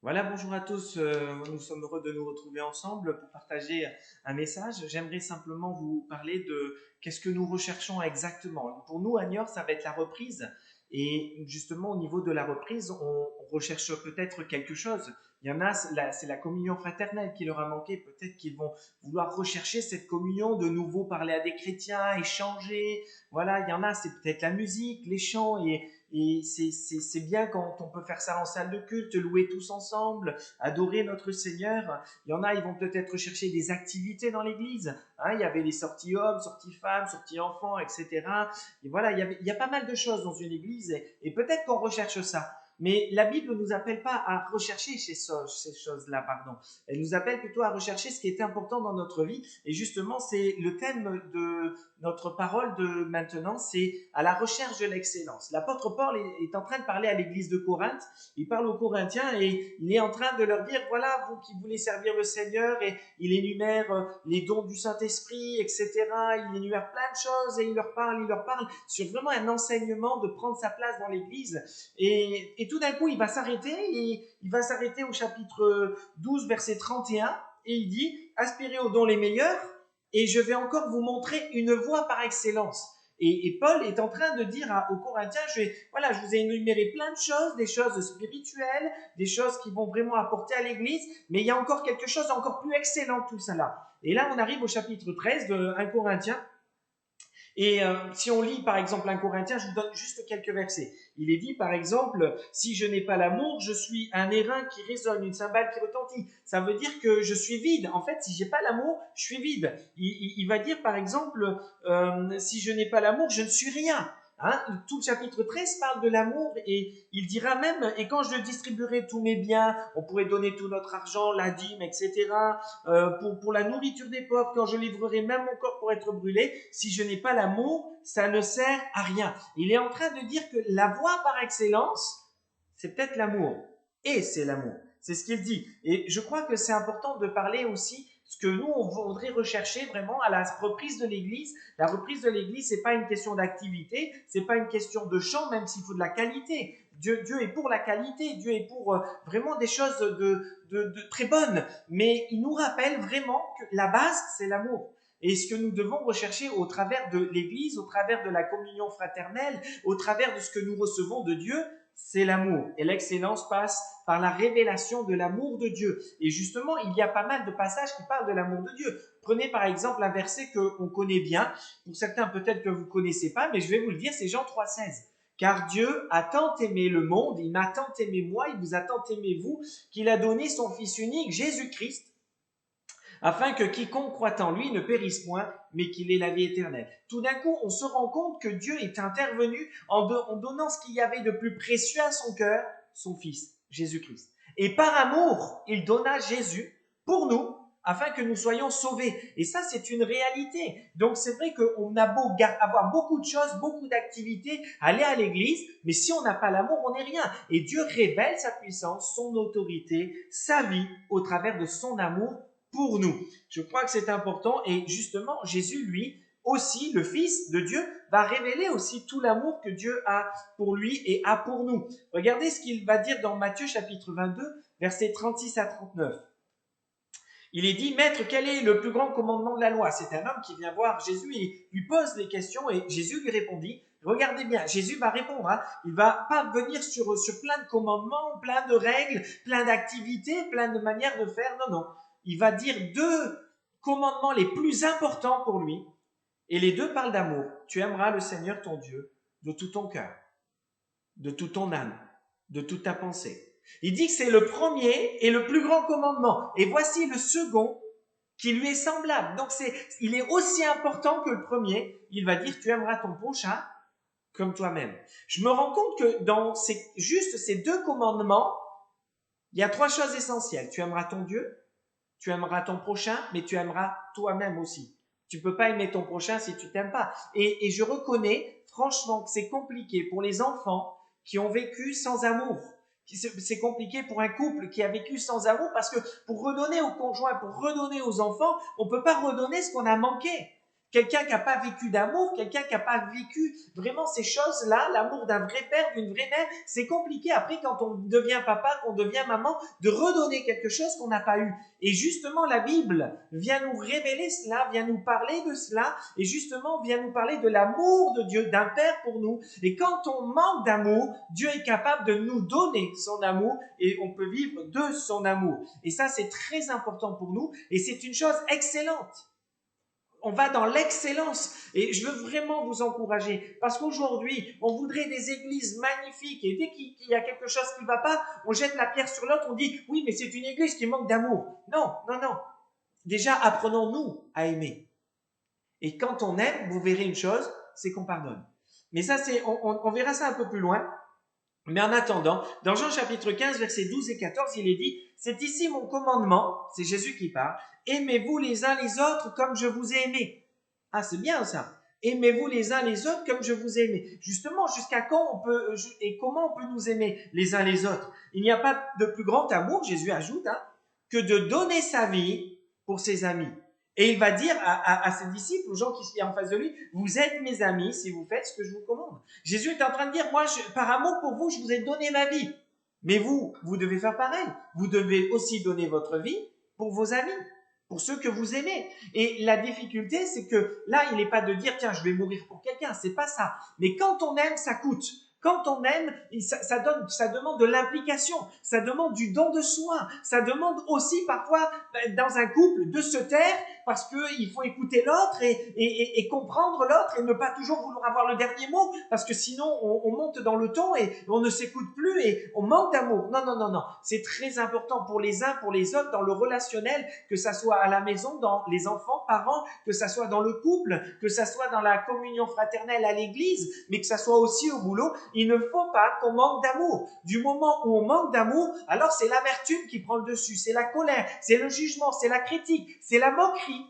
Voilà, bonjour à tous. Nous sommes heureux de nous retrouver ensemble pour partager un message. J'aimerais simplement vous parler de qu'est-ce que nous recherchons exactement. Pour nous, à Niort, ça va être la reprise. Et justement, au niveau de la reprise, on recherche peut-être quelque chose. Il y en a, c'est la communion fraternelle qui leur a manqué. Peut-être qu'ils vont vouloir rechercher cette communion, de nouveau parler à des chrétiens, échanger. Voilà, il y en a, c'est peut-être la musique, les chants. Et c'est bien quand on peut faire ça en salle de culte, louer tous ensemble, adorer notre Seigneur. Il y en a, ils vont peut-être chercher des activités dans l'église. Hein, il y avait les sorties hommes, sorties femmes, sorties enfants, etc. Et voilà, il y a pas mal de choses dans une église et peut-être qu'on recherche ça. Mais la Bible ne nous appelle pas à rechercher ces choses-là, pardon. Elle nous appelle plutôt à rechercher ce qui est important dans notre vie. Et justement, c'est le thème de notre parole de maintenant, c'est à la recherche de l'excellence. L'apôtre Paul est en train de parler à l'église de Corinthe, il parle aux Corinthiens et il est en train de leur dire, voilà, vous qui voulez servir le Seigneur, et il énumère les dons du Saint-Esprit, etc. Il énumère plein de choses et il leur parle sur vraiment un enseignement de prendre sa place dans l'église. Et tout d'un coup, il va s'arrêter au chapitre 12, verset 31, et il dit, aspirez aux dons les meilleurs, et je vais encore vous montrer une voie par excellence. Et Paul est en train de dire aux Corinthiens, voilà, je vous ai énuméré plein de choses, des choses spirituelles, des choses qui vont vraiment apporter à l'Église, mais il y a encore quelque chose encore plus excellent que tout ça là. Et là, on arrive au chapitre 13 de 1 Corinthiens, et si on lit par exemple un Corinthien, je vous donne juste quelques versets. Il est dit par exemple, si je n'ai pas l'amour, je suis un airain qui résonne, une cymbale qui retentit. Ça veut dire que je suis vide. En fait, si j'ai pas l'amour, je suis vide. Il va dire par exemple, si je n'ai pas l'amour, je ne suis rien. Hein, tout le chapitre 13 parle de l'amour et il dira même, et quand je distribuerai tous mes biens, on pourrait donner tout notre argent, la dîme, etc., pour la nourriture des pauvres, quand je livrerai même mon corps pour être brûlé, si je n'ai pas l'amour, ça ne sert à rien. Il est en train de dire que la voie par excellence, c'est peut-être l'amour. Et c'est l'amour. C'est ce qu'il dit. Et je crois que c'est important de parler aussi ce que nous, on voudrait rechercher vraiment à la reprise de l'Église. La reprise de l'Église, c'est pas une question d'activité, c'est pas une question de chant, même s'il faut de la qualité. Dieu est pour la qualité, Dieu est pour vraiment des choses de très bonnes. Mais il nous rappelle vraiment que la base, c'est l'amour. Et ce que nous devons rechercher au travers de l'Église, au travers de la communion fraternelle, au travers de ce que nous recevons de Dieu, c'est l'amour. Et l'excellence passe par la révélation de l'amour de Dieu. Et justement, il y a pas mal de passages qui parlent de l'amour de Dieu. Prenez par exemple un verset qu'on connaît bien. Pour certains, peut-être que vous ne connaissez pas, mais je vais vous le dire, c'est Jean 3,16. Car Dieu a tant aimé le monde, il m'a tant aimé moi, il vous a tant aimé vous, qu'il a donné son Fils unique, Jésus-Christ, afin que quiconque croit en lui ne périsse point, mais qu'il ait la vie éternelle. Tout d'un coup, on se rend compte que Dieu est intervenu en donnant ce qu'il y avait de plus précieux à son cœur, son Fils, Jésus-Christ. Et par amour, il donna Jésus pour nous, afin que nous soyons sauvés. Et ça, c'est une réalité. Donc, c'est vrai qu'on a beau avoir beaucoup de choses, beaucoup d'activités, aller à l'église, mais si on n'a pas l'amour, on n'est rien. Et Dieu révèle sa puissance, son autorité, sa vie, au travers de son amour pour nous. Je crois que c'est important et justement, Jésus, lui, aussi, le Fils de Dieu, va révéler aussi tout l'amour que Dieu a pour lui et a pour nous. Regardez ce qu'il va dire dans Matthieu chapitre 22, versets 36 à 39. Il est dit, Maître, quel est le plus grand commandement de la loi? C'est un homme qui vient voir Jésus et lui pose les questions et Jésus lui répondit. Regardez bien, Jésus va répondre. Hein. Il ne va pas venir sur plein de commandements, plein de règles, plein d'activités, plein de manières de faire. Non, non. Il va dire deux commandements les plus importants pour lui. Et les deux parlent d'amour. Tu aimeras le Seigneur ton Dieu de tout ton cœur, de toute ton âme, de toute ta pensée. Il dit que c'est le premier et le plus grand commandement. Et voici le second qui lui est semblable. Donc il est aussi important que le premier. Il va dire tu aimeras ton prochain comme toi-même. Je me rends compte que dans juste ces deux commandements, il y a trois choses essentielles. Tu aimeras ton Dieu, tu aimeras ton prochain, mais tu aimeras toi-même aussi. Tu ne peux pas aimer ton prochain si tu t'aimes pas. Et je reconnais franchement que c'est compliqué pour les enfants qui ont vécu sans amour. C'est compliqué pour un couple qui a vécu sans amour parce que pour redonner aux conjoints, pour redonner aux enfants, on ne peut pas redonner ce qu'on a manqué. quelqu'un qui n'a pas vécu d'amour, quelqu'un qui n'a pas vécu vraiment ces choses-là, l'amour d'un vrai père, d'une vraie mère, c'est compliqué après quand on devient papa, qu'on devient maman, de redonner quelque chose qu'on n'a pas eu. Et justement, la Bible vient nous révéler cela, vient nous parler de cela, et justement vient nous parler de l'amour de Dieu, d'un père pour nous. Et quand on manque d'amour, Dieu est capable de nous donner son amour et on peut vivre de son amour. Et ça, c'est très important pour nous et c'est une chose excellente. On va dans l'excellence et je veux vraiment vous encourager parce qu'aujourd'hui, on voudrait des églises magnifiques et dès qu'il y a quelque chose qui ne va pas, on jette la pierre sur l'autre, on dit oui, mais c'est une église qui manque d'amour. Non, non, non. Déjà, apprenons-nous à aimer. Et quand on aime, vous verrez une chose, c'est qu'on pardonne. Mais ça, on verra ça un peu plus loin. Mais en attendant, dans Jean chapitre 15, versets 12 et 14, il est dit, c'est ici mon commandement, c'est Jésus qui parle, aimez-vous les uns les autres comme je vous ai aimé. Ah, c'est bien ça. Aimez-vous les uns les autres comme je vous ai aimé. Justement, jusqu'à quand on peut, et comment on peut nous aimer les uns les autres? Il n'y a pas de plus grand amour, Jésus ajoute, que de donner sa vie pour ses amis. Et il va dire à ses disciples, aux gens qui sont en face de lui, vous êtes mes amis si vous faites ce que je vous commande. Jésus est en train de dire, moi, par amour pour vous, je vous ai donné ma vie. Mais vous devez faire pareil. Vous devez aussi donner votre vie pour vos amis, pour ceux que vous aimez. Et la difficulté, c'est que là, il n'est pas de dire, tiens, je vais mourir pour quelqu'un. C'est pas ça. Mais quand on aime, ça coûte. Quand on aime, ça demande de l'implication, ça demande du don de soi, ça demande aussi parfois dans un couple de se taire parce qu'il faut écouter l'autre et comprendre l'autre et ne pas toujours vouloir avoir le dernier mot parce que sinon on monte dans le ton et on ne s'écoute plus et on manque d'amour. Non, non, non, non. C'est très important pour les uns, pour les autres, dans le relationnel, que ça soit à la maison, dans les enfants, parents, que ça soit dans le couple, que ça soit dans la communion fraternelle à l'église, mais que ça soit aussi au boulot. Il ne faut pas qu'on manque d'amour. Du moment où on manque d'amour, alors c'est l'amertume qui prend le dessus, c'est la colère, c'est le jugement, c'est la critique, c'est la moquerie.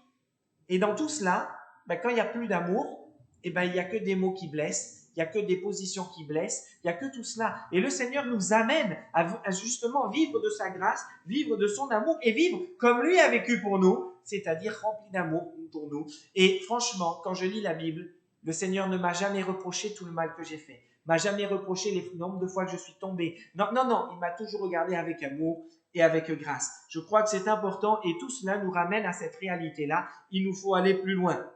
Et dans tout cela, quand il n'y a plus d'amour, il n'y a que des mots qui blessent, il n'y a que des positions qui blessent, il n'y a que tout cela. Et le Seigneur nous amène à justement vivre de sa grâce, vivre de son amour et vivre comme lui a vécu pour nous, c'est-à-dire rempli d'amour pour nous. Et franchement, quand je lis la Bible, le Seigneur ne m'a jamais reproché tout le mal que j'ai fait, m'a jamais reproché les nombres de fois que je suis tombé. Non, non, non, il m'a toujours regardé avec amour et avec grâce. Je crois que c'est important et tout cela nous ramène à cette réalité-là. Il nous faut aller plus loin.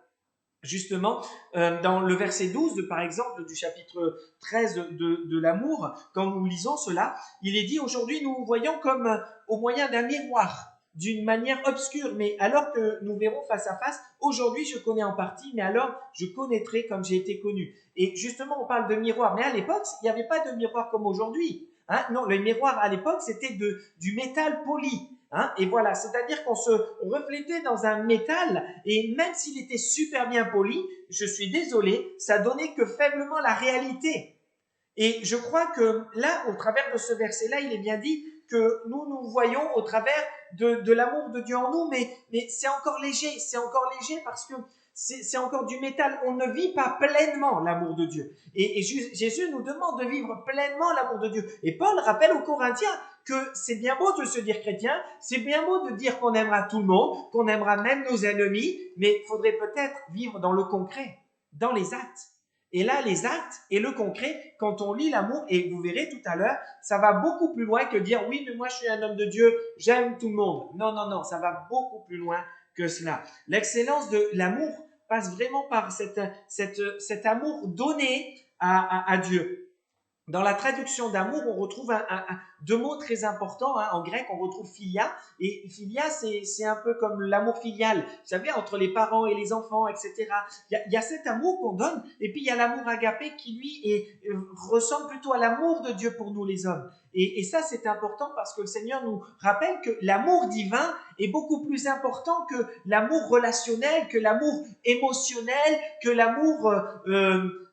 Justement, dans le verset 12, par exemple, du chapitre 13 de l'amour, quand nous lisons cela, il est dit, aujourd'hui, nous voyons comme au moyen d'un miroir, d'une manière obscure, mais alors que nous verrons face à face, aujourd'hui, je connais en partie, mais alors, je connaîtrai comme j'ai été connu. Et justement, on parle de miroir, mais à l'époque, il n'y avait pas de miroir comme aujourd'hui. Non, le miroir, à l'époque, c'était du métal poli. Et voilà, c'est-à-dire qu'on se reflétait dans un métal et même s'il était super bien poli, je suis désolé, ça donnait que faiblement la réalité. Et je crois que là, au travers de ce verset-là, il est bien dit que nous voyons au travers de l'amour de Dieu en nous, mais c'est encore léger parce que c'est encore du métal. On ne vit pas pleinement l'amour de Dieu. Et Jésus nous demande de vivre pleinement l'amour de Dieu. Et Paul rappelle aux Corinthiens que c'est bien beau de se dire chrétien, c'est bien beau de dire qu'on aimera tout le monde, qu'on aimera même nos ennemis, mais il faudrait peut-être vivre dans le concret, dans les actes. Et là, les actes et le concret, quand on lit l'amour, et vous verrez tout à l'heure, ça va beaucoup plus loin que dire « oui, mais moi je suis un homme de Dieu, j'aime tout le monde ». Non, non, non, ça va beaucoup plus loin que cela. L'excellence de l'amour passe vraiment par cet amour donné à Dieu. Dans la traduction d'amour, on retrouve deux mots très importants. En grec, on retrouve philia. Et philia, c'est un peu comme l'amour filial. Vous savez, entre les parents et les enfants, etc. Il y a cet amour qu'on donne. Et puis, il y a l'amour agapé qui, lui, ressemble plutôt à l'amour de Dieu pour nous, les hommes. Et ça, c'est important parce que le Seigneur nous rappelle que l'amour divin est beaucoup plus important que l'amour relationnel, que l'amour émotionnel, que l'amour,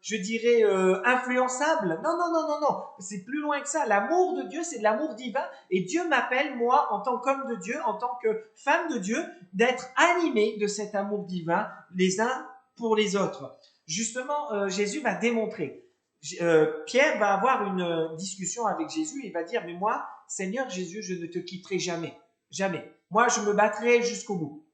je dirais, influençable. Non, non, non, non, non. C'est plus loin que ça. L'amour de Dieu, c'est de l'amour divin. Et Dieu m'appelle, moi, en tant qu'homme de Dieu, en tant que femme de Dieu, d'être animé de cet amour divin, les uns pour les autres. Justement, Jésus va démontrer. Pierre va avoir une discussion avec Jésus et va dire, mais moi, Seigneur Jésus, je ne te quitterai jamais. Jamais. Moi, je me battrai jusqu'au bout.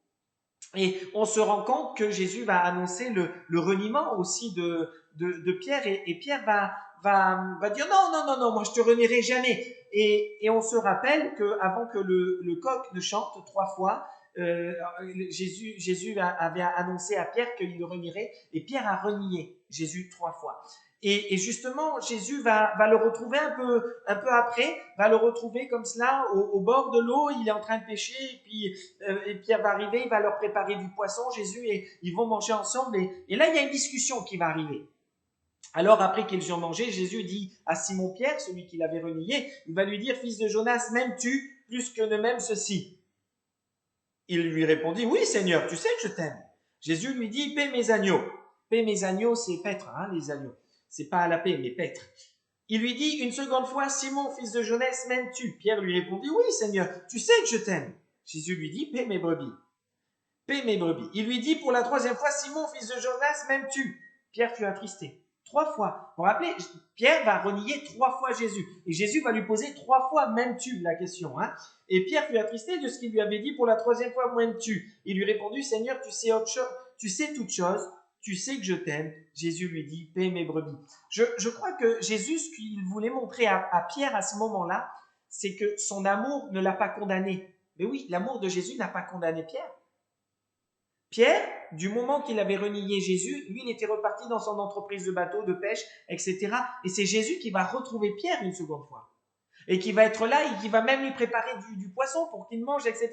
Et on se rend compte que Jésus va annoncer le reniement aussi de Pierre et Pierre va dire non, moi je te renierai jamais. Et on se rappelle qu'avant que le coq ne chante 3 fois, Jésus avait annoncé à Pierre qu'il le renierait et Pierre a renié Jésus 3 fois. Et justement, Jésus va le retrouver un peu après, va le retrouver comme cela au bord de l'eau, il est en train de pêcher et Pierre va arriver, il va leur préparer du poisson, Jésus, et ils vont manger ensemble. Et là, il y a une discussion qui va arriver. Alors, après qu'ils ont mangé, Jésus dit à Simon-Pierre, celui qui l'avait renié, il va lui dire, fils de Jonas, m'aimes-tu plus que ne m'aime ceci? Il lui répondit, oui Seigneur, tu sais que je t'aime. Jésus lui dit, paie mes agneaux. Paie mes agneaux, c'est paître, hein, les agneaux. C'est pas à la paix, mais paître. Il lui dit une seconde fois, Simon, fils de Jonas, m'aimes-tu? Pierre lui répondit, oui Seigneur, tu sais que je t'aime. Jésus lui dit, paie mes brebis. Paie mes brebis. Il lui dit pour la 3e fois, Simon, fils de Jonas, m'aimes-tu? Pierre fut attristé. 3 fois. Vous vous rappelez, Pierre va renier 3 fois Jésus. Et Jésus va lui poser 3 fois, m'aimes-tu, la question. Hein? Et Pierre fut attristé de ce qu'il lui avait dit pour la 3e fois, m'aimes-tu? Il lui répondit, Seigneur, tu sais toutes choses, tu sais que je t'aime. Jésus lui dit, paie mes brebis. Je crois que Jésus, ce qu'il voulait montrer à Pierre à ce moment-là, c'est que son amour ne l'a pas condamné. Mais oui, l'amour de Jésus n'a pas condamné Pierre. Pierre, du moment qu'il avait renié Jésus, lui, il était reparti dans son entreprise de bateau, de pêche, etc. Et c'est Jésus qui va retrouver Pierre une seconde fois. Et qui va être là et qui va même lui préparer du poisson pour qu'il mange, etc.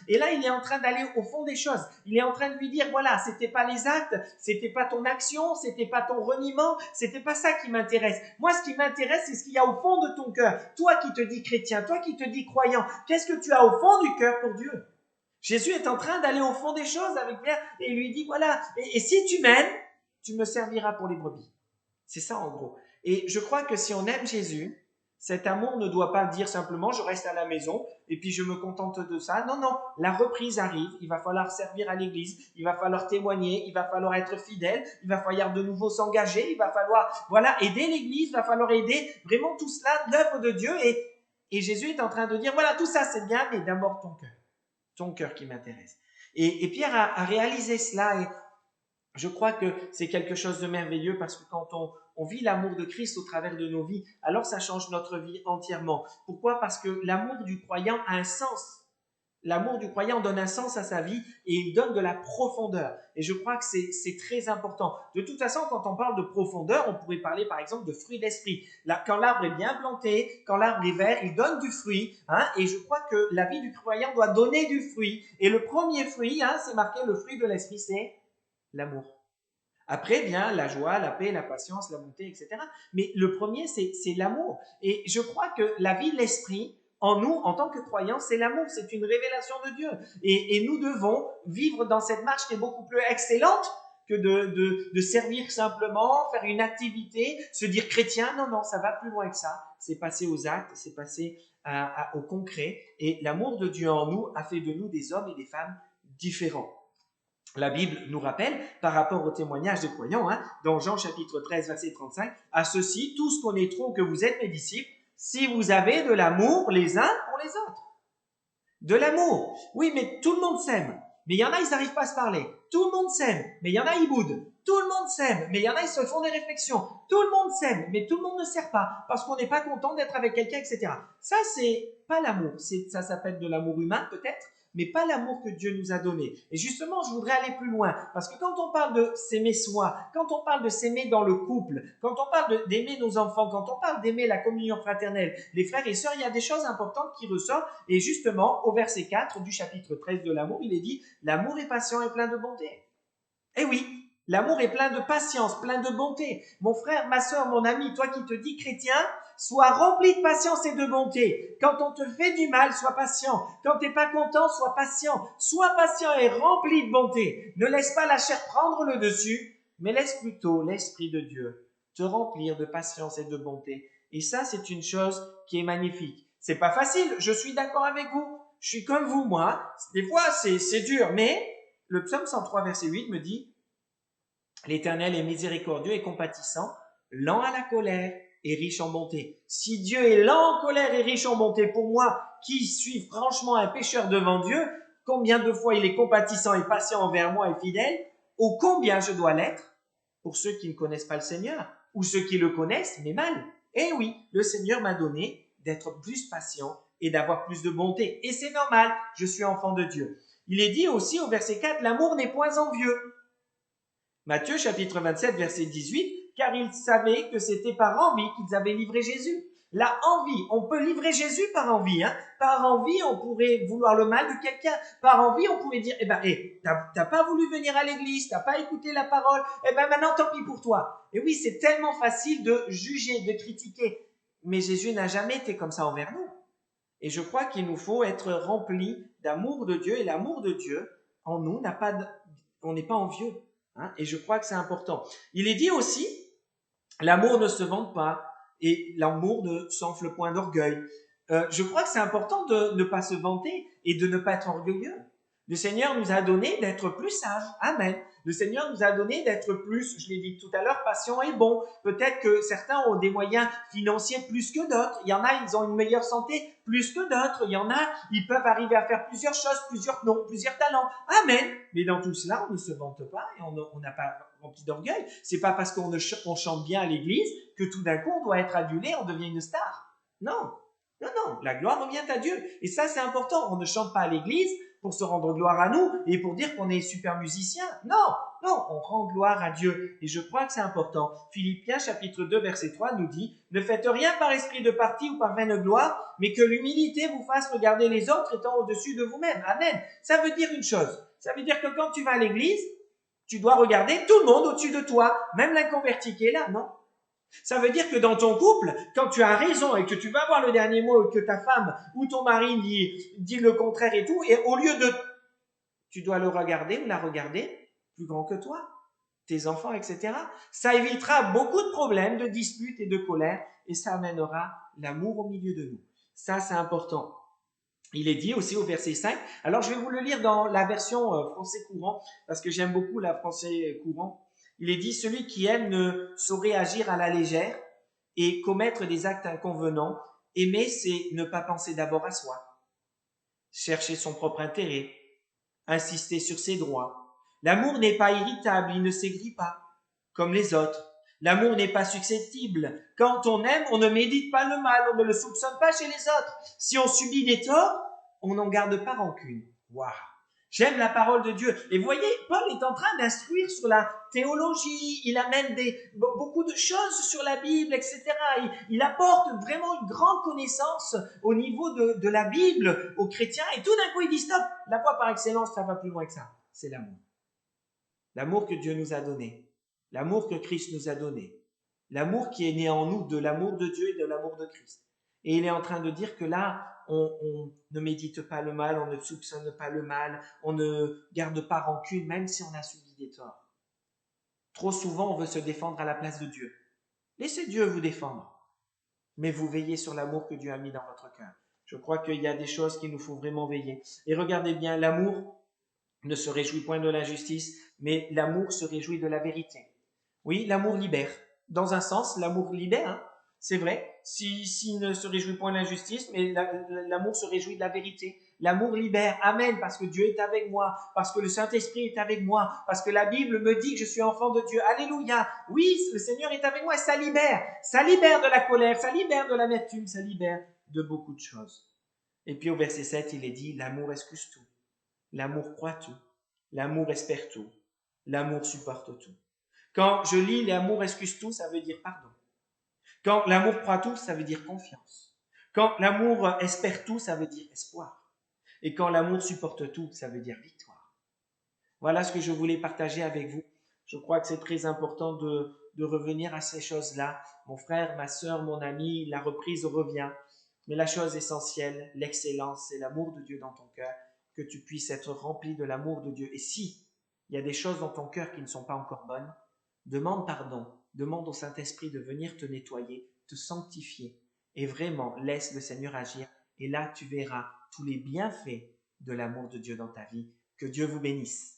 Et là, il est en train d'aller au fond des choses. Il est en train de lui dire, voilà, c'était pas les actes, c'était pas ton action, c'était pas ton reniement, c'était pas ça qui m'intéresse. Moi, ce qui m'intéresse, c'est ce qu'il y a au fond de ton cœur. Toi qui te dis chrétien, toi qui te dis croyant, qu'est-ce que tu as au fond du cœur pour Dieu? Jésus est en train d'aller au fond des choses avec Pierre et il lui dit, voilà, et si tu m'aimes, tu me serviras pour les brebis. C'est ça en gros. Et je crois que si on aime Jésus, cet amour ne doit pas dire simplement je reste à la maison et puis je me contente de ça. Non, non, la reprise arrive, il va falloir servir à l'église, il va falloir témoigner, il va falloir être fidèle, il va falloir de nouveau s'engager, il va falloir aider l'église, il va falloir aider vraiment tout cela, l'œuvre de Dieu. Et Jésus est en train de dire, voilà, tout ça c'est bien, mais d'abord ton cœur qui m'intéresse. Et Pierre a réalisé cela et je crois que c'est quelque chose de merveilleux parce que quand on vit l'amour de Christ au travers de nos vies, alors ça change notre vie entièrement. Pourquoi? Parce que l'amour du croyant a un sens. L'amour du croyant donne un sens à sa vie et il donne de la profondeur. Et je crois que c'est très important. De toute façon, quand on parle de profondeur, on pourrait parler par exemple de fruit d'esprit. Là, quand l'arbre est bien planté, quand l'arbre est vert, il donne du fruit. Hein, et je crois que la vie du croyant doit donner du fruit. Et le premier fruit, hein, c'est marqué le fruit de l'esprit, c'est l'amour. Après vient la joie, la paix, la patience, la bonté, etc. Mais le premier, c'est l'amour. Et je crois que la vie de l'esprit, en nous, en tant que croyants, c'est l'amour, c'est une révélation de Dieu. Et nous devons vivre dans cette marche qui est beaucoup plus excellente que de servir simplement, faire une activité, se dire chrétien. Non, non, ça va plus loin que ça. C'est passer aux actes, c'est passer au concret. Et l'amour de Dieu en nous a fait de nous des hommes et des femmes différents. La Bible nous rappelle, par rapport au témoignage des croyants, hein, dans Jean chapitre 13, verset 35, « À ceux-ci, tous connaîtront que vous êtes mes disciples, si vous avez de l'amour les uns pour les autres. » De l'amour. Oui, mais tout le monde s'aime. Mais il y en a, ils n'arrivent pas à se parler. Tout le monde s'aime, mais il y en a, ils boudent. Tout le monde s'aime, mais il y en a, ils se font des réflexions. Tout le monde s'aime, mais tout le monde ne sert pas, parce qu'on n'est pas content d'être avec quelqu'un, etc. Ça, c'est pas l'amour. Ça s'appelle de l'amour humain, peut-être, mais pas l'amour que Dieu nous a donné. Et justement, je voudrais aller plus loin, parce que quand on parle de s'aimer soi, quand on parle de s'aimer dans le couple, quand on parle d'aimer nos enfants, quand on parle d'aimer la communion fraternelle, les frères et sœurs, il y a des choses importantes qui ressortent. Et justement, au verset 4 du chapitre 13 de l'amour, il est dit « L'amour est patient et plein de bonté ». Eh oui, l'amour est plein de patience, plein de bonté. Mon frère, ma sœur, mon ami, toi qui te dis chrétien, sois rempli de patience et de bonté. Quand on te fait du mal, sois patient. Quand tu n'es pas content, sois patient. Sois patient et rempli de bonté. Ne laisse pas la chair prendre le dessus, mais laisse plutôt l'Esprit de Dieu te remplir de patience et de bonté. Et ça, c'est une chose qui est magnifique. C'est pas facile, je suis d'accord avec vous. Je suis comme vous, moi. Des fois, c'est dur, mais le psaume 103, verset 8 me dit « L'Éternel est miséricordieux et compatissant, lent à la colère et riche en bonté. » Si Dieu est lent en colère et riche en bonté pour moi, qui suis franchement un pécheur devant Dieu, combien de fois il est compatissant et patient envers moi et fidèle, ô combien je dois l'être pour ceux qui ne connaissent pas le Seigneur, ou ceux qui le connaissent, mais mal. Eh oui, le Seigneur m'a donné d'être plus patient et d'avoir plus de bonté. Et c'est normal, je suis enfant de Dieu. Il est dit aussi au verset 4, l'amour n'est point envieux. Matthieu chapitre 27, verset 18, car ils savaient que c'était par envie qu'ils avaient livré Jésus. La envie, on peut livrer Jésus par envie. Par envie, on pourrait vouloir le mal de quelqu'un. Par envie, on pourrait dire, t'as pas voulu venir à l'église, t'as pas écouté la parole, maintenant tant pis pour toi. Et oui, c'est tellement facile de juger, de critiquer. Mais Jésus n'a jamais été comme ça envers nous. Et je crois qu'il nous faut être remplis d'amour de Dieu. Et l'amour de Dieu, en nous, on n'est pas envieux. Et je crois que c'est important. Il est dit aussi, l'amour ne se vante pas et l'amour ne s'enfle point d'orgueil. Je crois que c'est important de ne pas se vanter et de ne pas être orgueilleux. Le Seigneur nous a donné d'être plus sages. Amen. Le Seigneur nous a donné d'être plus, je l'ai dit tout à l'heure, patient et bon. Peut-être que certains ont des moyens financiers plus que d'autres. Il y en a, ils ont une meilleure santé plus que d'autres. Il y en a, ils peuvent arriver à faire plusieurs choses, plusieurs talents. Amen. Mais dans tout cela, on ne se vante pas et on n'a pas rempli d'orgueil. C'est pas parce qu'on chante bien à l'église que tout d'un coup on doit être adulé, on devient une star. Non. Non, la gloire revient à Dieu. Et ça, c'est important. On ne chante pas à l'église pour se rendre gloire à nous et pour dire qu'on est super musicien. Non, on rend gloire à Dieu. Et je crois que c'est important. Philippiens chapitre 2 verset 3 nous dit « Ne faites rien par esprit de parti ou par vaine gloire, mais que l'humilité vous fasse regarder les autres étant au-dessus de vous-même. » Amen. Ça veut dire une chose. Ça veut dire que quand tu vas à l'église, tu dois regarder tout le monde au-dessus de toi, même l'inconverti qui est là, non? Ça veut dire que dans ton couple, quand tu as raison et que tu vas avoir le dernier mot et que ta femme ou ton mari dit le contraire et tout, et au lieu de... Tu dois le regarder ou la regarder plus grand que toi, tes enfants, etc. Ça évitera beaucoup de problèmes, de disputes et de colère et ça amènera l'amour au milieu de nous. Ça, c'est important. Il est dit aussi au verset 5, alors je vais vous le lire dans la version français courant, parce que j'aime beaucoup la français courant. Il est dit, celui qui aime ne saurait agir à la légère et commettre des actes inconvenants. Aimer, c'est ne pas penser d'abord à soi, chercher son propre intérêt, insister sur ses droits. L'amour n'est pas irritable, il ne s'aigrit pas, comme les autres. L'amour n'est pas susceptible. Quand on aime, on ne médite pas le mal, on ne le soupçonne pas chez les autres. Si on subit des torts, on n'en garde pas rancune. Waouh! J'aime la parole de Dieu. Et vous voyez, Paul est en train d'instruire sur la théologie, il amène beaucoup de choses sur la Bible, etc. Il apporte vraiment une grande connaissance au niveau de la Bible aux chrétiens. Et tout d'un coup, il dit stop, la voie par excellence, ça va plus loin que ça. C'est l'amour. L'amour que Dieu nous a donné. L'amour que Christ nous a donné. L'amour qui est né en nous de l'amour de Dieu et de l'amour de Christ. Et il est en train de dire que là, on ne médite pas le mal, on ne soupçonne pas le mal, on ne garde pas rancune, même si on a subi des torts. Trop souvent, on veut se défendre à la place de Dieu. Laissez Dieu vous défendre. Mais vous veillez sur l'amour que Dieu a mis dans votre cœur. Je crois qu'il y a des choses qu'il nous faut vraiment veiller. Et regardez bien, l'amour ne se réjouit point de l'injustice, mais l'amour se réjouit de la vérité. Oui, l'amour libère. Dans un sens, l'amour libère, c'est vrai, s'il ne se réjouit point de l'injustice, mais l'amour se réjouit de la vérité. L'amour libère, amen, parce que Dieu est avec moi, parce que le Saint-Esprit est avec moi, parce que la Bible me dit que je suis enfant de Dieu. Alléluia. Oui, le Seigneur est avec moi et ça libère. Ça libère de la colère, ça libère de l'amertume, ça libère de beaucoup de choses. Et puis au verset 7, il est dit, l'amour excuse tout. L'amour croit tout. L'amour espère tout. L'amour supporte tout. Quand je lis l'amour excuse tout, ça veut dire pardon. Quand l'amour croit tout, ça veut dire confiance. Quand l'amour espère tout, ça veut dire espoir. Et quand l'amour supporte tout, ça veut dire victoire. Voilà ce que je voulais partager avec vous. Je crois que c'est très important de revenir à ces choses-là. Mon frère, ma sœur, mon ami, la reprise revient. Mais la chose essentielle, l'excellence, c'est l'amour de Dieu dans ton cœur, que tu puisses être rempli de l'amour de Dieu. Et si il y a des choses dans ton cœur qui ne sont pas encore bonnes, demande pardon, demande au Saint-Esprit de venir te nettoyer, te sanctifier et vraiment laisse le Seigneur agir. Et là, tu verras tous les bienfaits de l'amour de Dieu dans ta vie. Que Dieu vous bénisse.